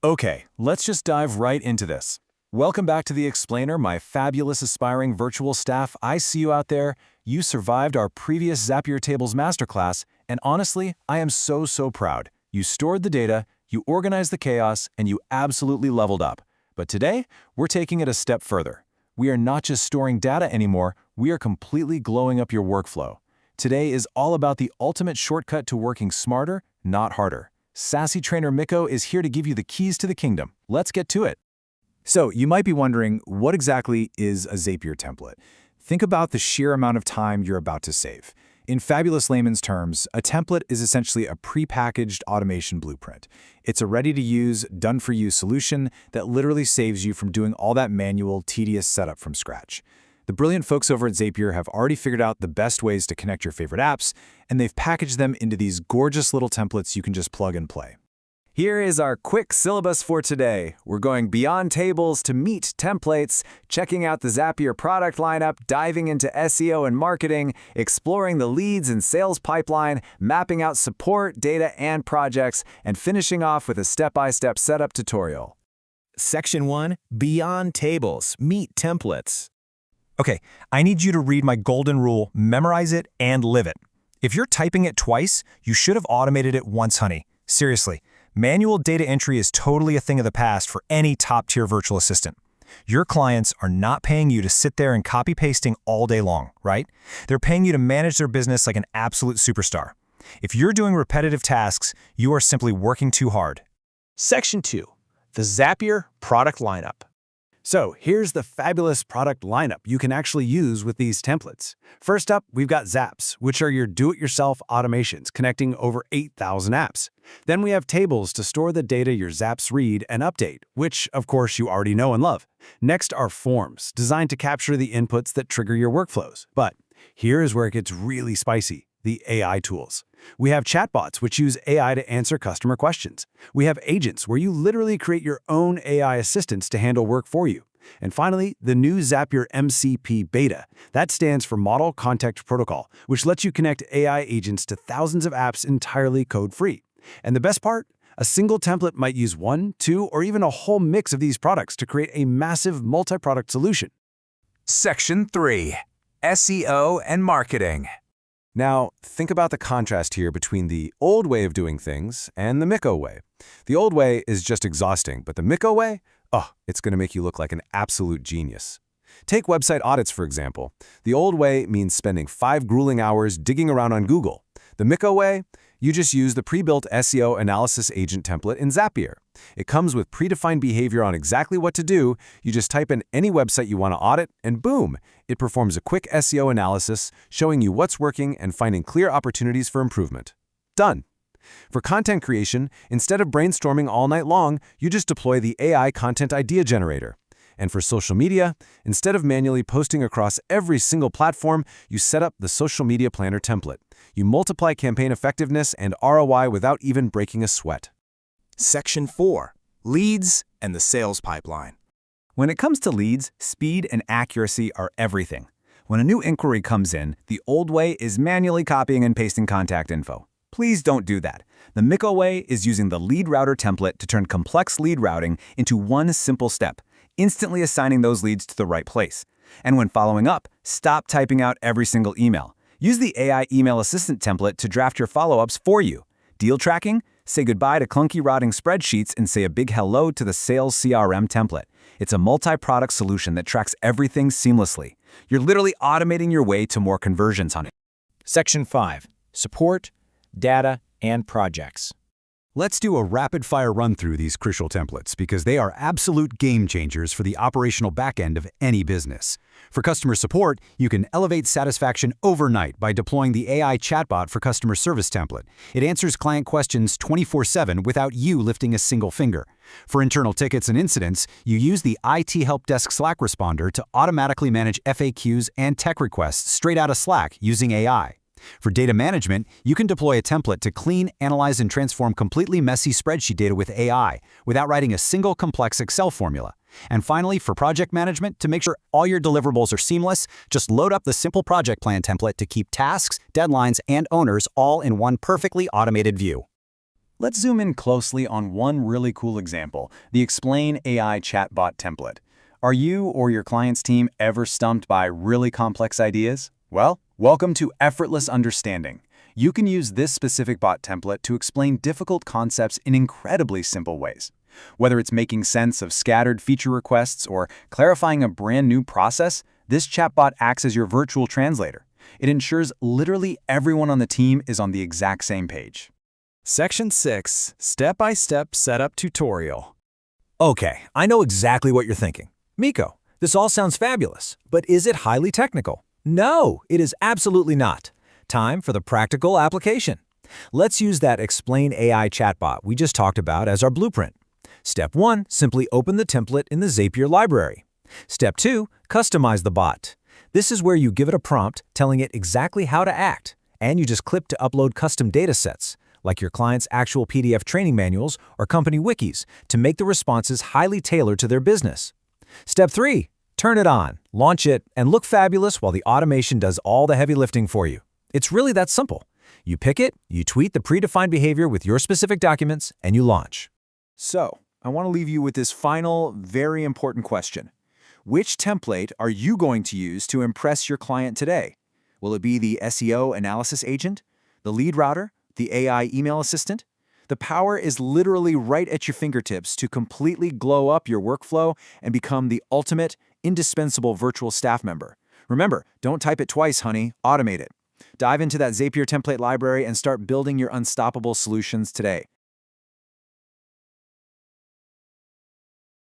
Okay, let's just dive right into this. Welcome back to The Explainer, my fabulous aspiring virtual staff. I see you out there. You survived our previous Zapier Tables masterclass, and honestly, I am so proud. You stored the data, you organized the chaos, and you absolutely leveled up. But today, we're taking it a step further. We are not just storing data anymore, we are completely glowing up your workflow. Today is all about the ultimate shortcut to working smarter, not harder. Sassy Trainer Miko is here to give you the keys to the kingdom. Let's get to it. So you might be wondering, what exactly is a Zapier template? Think about the sheer amount of time you're about to save. In fabulous layman's terms, a template is essentially a prepackaged automation blueprint. It's a ready-to-use, done-for-you solution that literally saves you from doing all that manual, tedious setup from scratch. The brilliant folks over at Zapier have already figured out the best ways to connect your favorite apps, and they've packaged them into these gorgeous little templates you can just plug and play. Here is our quick syllabus for today. We're going beyond tables to meet templates, checking out the Zapier product lineup, diving into SEO and marketing, exploring the leads and sales pipeline, mapping out support, data, and projects, and finishing off with a step-by-step setup tutorial. Section 1, Beyond Tables, Meet Templates. Okay, I need you to read my golden rule, memorize it, and live it. If you're typing it twice, you should have automated it once, honey. Seriously, manual data entry is totally a thing of the past for any top-tier virtual assistant. Your clients are not paying you to sit there and copy-pasting all day long, right? They're paying you to manage their business like an absolute superstar. If you're doing repetitive tasks, you are simply working too hard. Section 2, the Zapier product lineup. So here's the fabulous product lineup you can actually use with these templates. First up, we've got Zaps, which are your do-it-yourself automations connecting over 8,000 apps. Then we have tables to store the data your Zaps read and update, which, of course, you already know and love. Next are forms, designed to capture the inputs that trigger your workflows. But here is where it gets really spicy. The AI tools. We have chatbots, which use AI to answer customer questions. We have agents, where you literally create your own AI assistants to handle work for you. And finally, the new Zapier MCP Beta. That stands for Model Context Protocol, which lets you connect AI agents to thousands of apps entirely code-free. And the best part? A single template might use one, two, or even a whole mix of these products to create a massive multi-product solution. Section 3, SEO and Marketing. Now, think about the contrast here between the old way of doing things and the Miko way. The old way is just exhausting, but the Miko way? Oh, it's going to make you look like an absolute genius. Take website audits, for example. The old way means spending 5 grueling hours digging around on Google. The Miko way? You just use the pre-built SEO analysis agent template in Zapier. It comes with predefined behavior on exactly what to do. You just type in any website you want to audit, and boom! It performs a quick SEO analysis, showing you what's working and finding clear opportunities for improvement. Done. For content creation, instead of brainstorming all night long, you just deploy the AI Content Idea Generator. And for social media, instead of manually posting across every single platform, you set up the Social Media Planner template. You multiply campaign effectiveness and ROI without even breaking a sweat. Section 4, Leads and the Sales Pipeline. When it comes to leads, speed and accuracy are everything. When a new inquiry comes in, the old way is manually copying and pasting contact info. Please don't do that. The Miko way is using the lead router template to turn complex lead routing into one simple step, instantly assigning those leads to the right place. And when following up, stop typing out every single email. Use the AI Email Assistant template to draft your follow-ups for you. Deal tracking? Say goodbye to clunky rotting spreadsheets and say a big hello to the Sales CRM template. It's a multi-product solution that tracks everything seamlessly. You're literally automating your way to more conversions on it. Section 5, Support, Data, and Projects. Let's do a rapid-fire run-through these crucial templates because they are absolute game changers for the operational backend of any business. For customer support, you can elevate satisfaction overnight by deploying the AI chatbot for customer service template. It answers client questions 24/7 without you lifting a single finger. For internal tickets and incidents, you use the IT Help Desk Slack responder to automatically manage FAQs and tech requests straight out of Slack using AI. For data management, you can deploy a template to clean, analyze, and transform completely messy spreadsheet data with AI without writing a single complex Excel formula. And finally, for project management, to make sure all your deliverables are seamless, just load up the simple project plan template to keep tasks, deadlines, and owners all in one perfectly automated view. Let's zoom in closely on one really cool example, the Explain AI chatbot template. Are you or your client's team ever stumped by really complex ideas? Well, welcome to Effortless Understanding. You can use this specific bot template to explain difficult concepts in incredibly simple ways. Whether it's making sense of scattered feature requests or clarifying a brand new process, this chatbot acts as your virtual translator. It ensures literally everyone on the team is on the exact same page. Section 6, Step-by-Step Setup Tutorial. Okay, I know exactly what you're thinking. Miko, this all sounds fabulous, but is it highly technical? No, it is absolutely not. Time for the practical application. Let's use that Explain AI chatbot we just talked about as our blueprint. Step 1, simply open the template in the Zapier library. Step 2, customize the bot. This is where you give it a prompt telling it exactly how to act, and you just click to upload custom datasets, like your client's actual PDF training manuals or company wikis, to make the responses highly tailored to their business. Step 3, turn it on, launch it, and look fabulous while the automation does all the heavy lifting for you. It's really that simple. You pick it, you tweak the predefined behavior with your specific documents, and you launch. So, I want to leave you with this final, very important question. Which template are you going to use to impress your client today? Will it be the SEO analysis agent, the lead router, the AI email assistant? The power is literally right at your fingertips to completely glow up your workflow and become the ultimate, indispensable virtual staff member. Remember, don't type it twice, honey. Automate it. Dive into that Zapier template library and start building your unstoppable solutions today.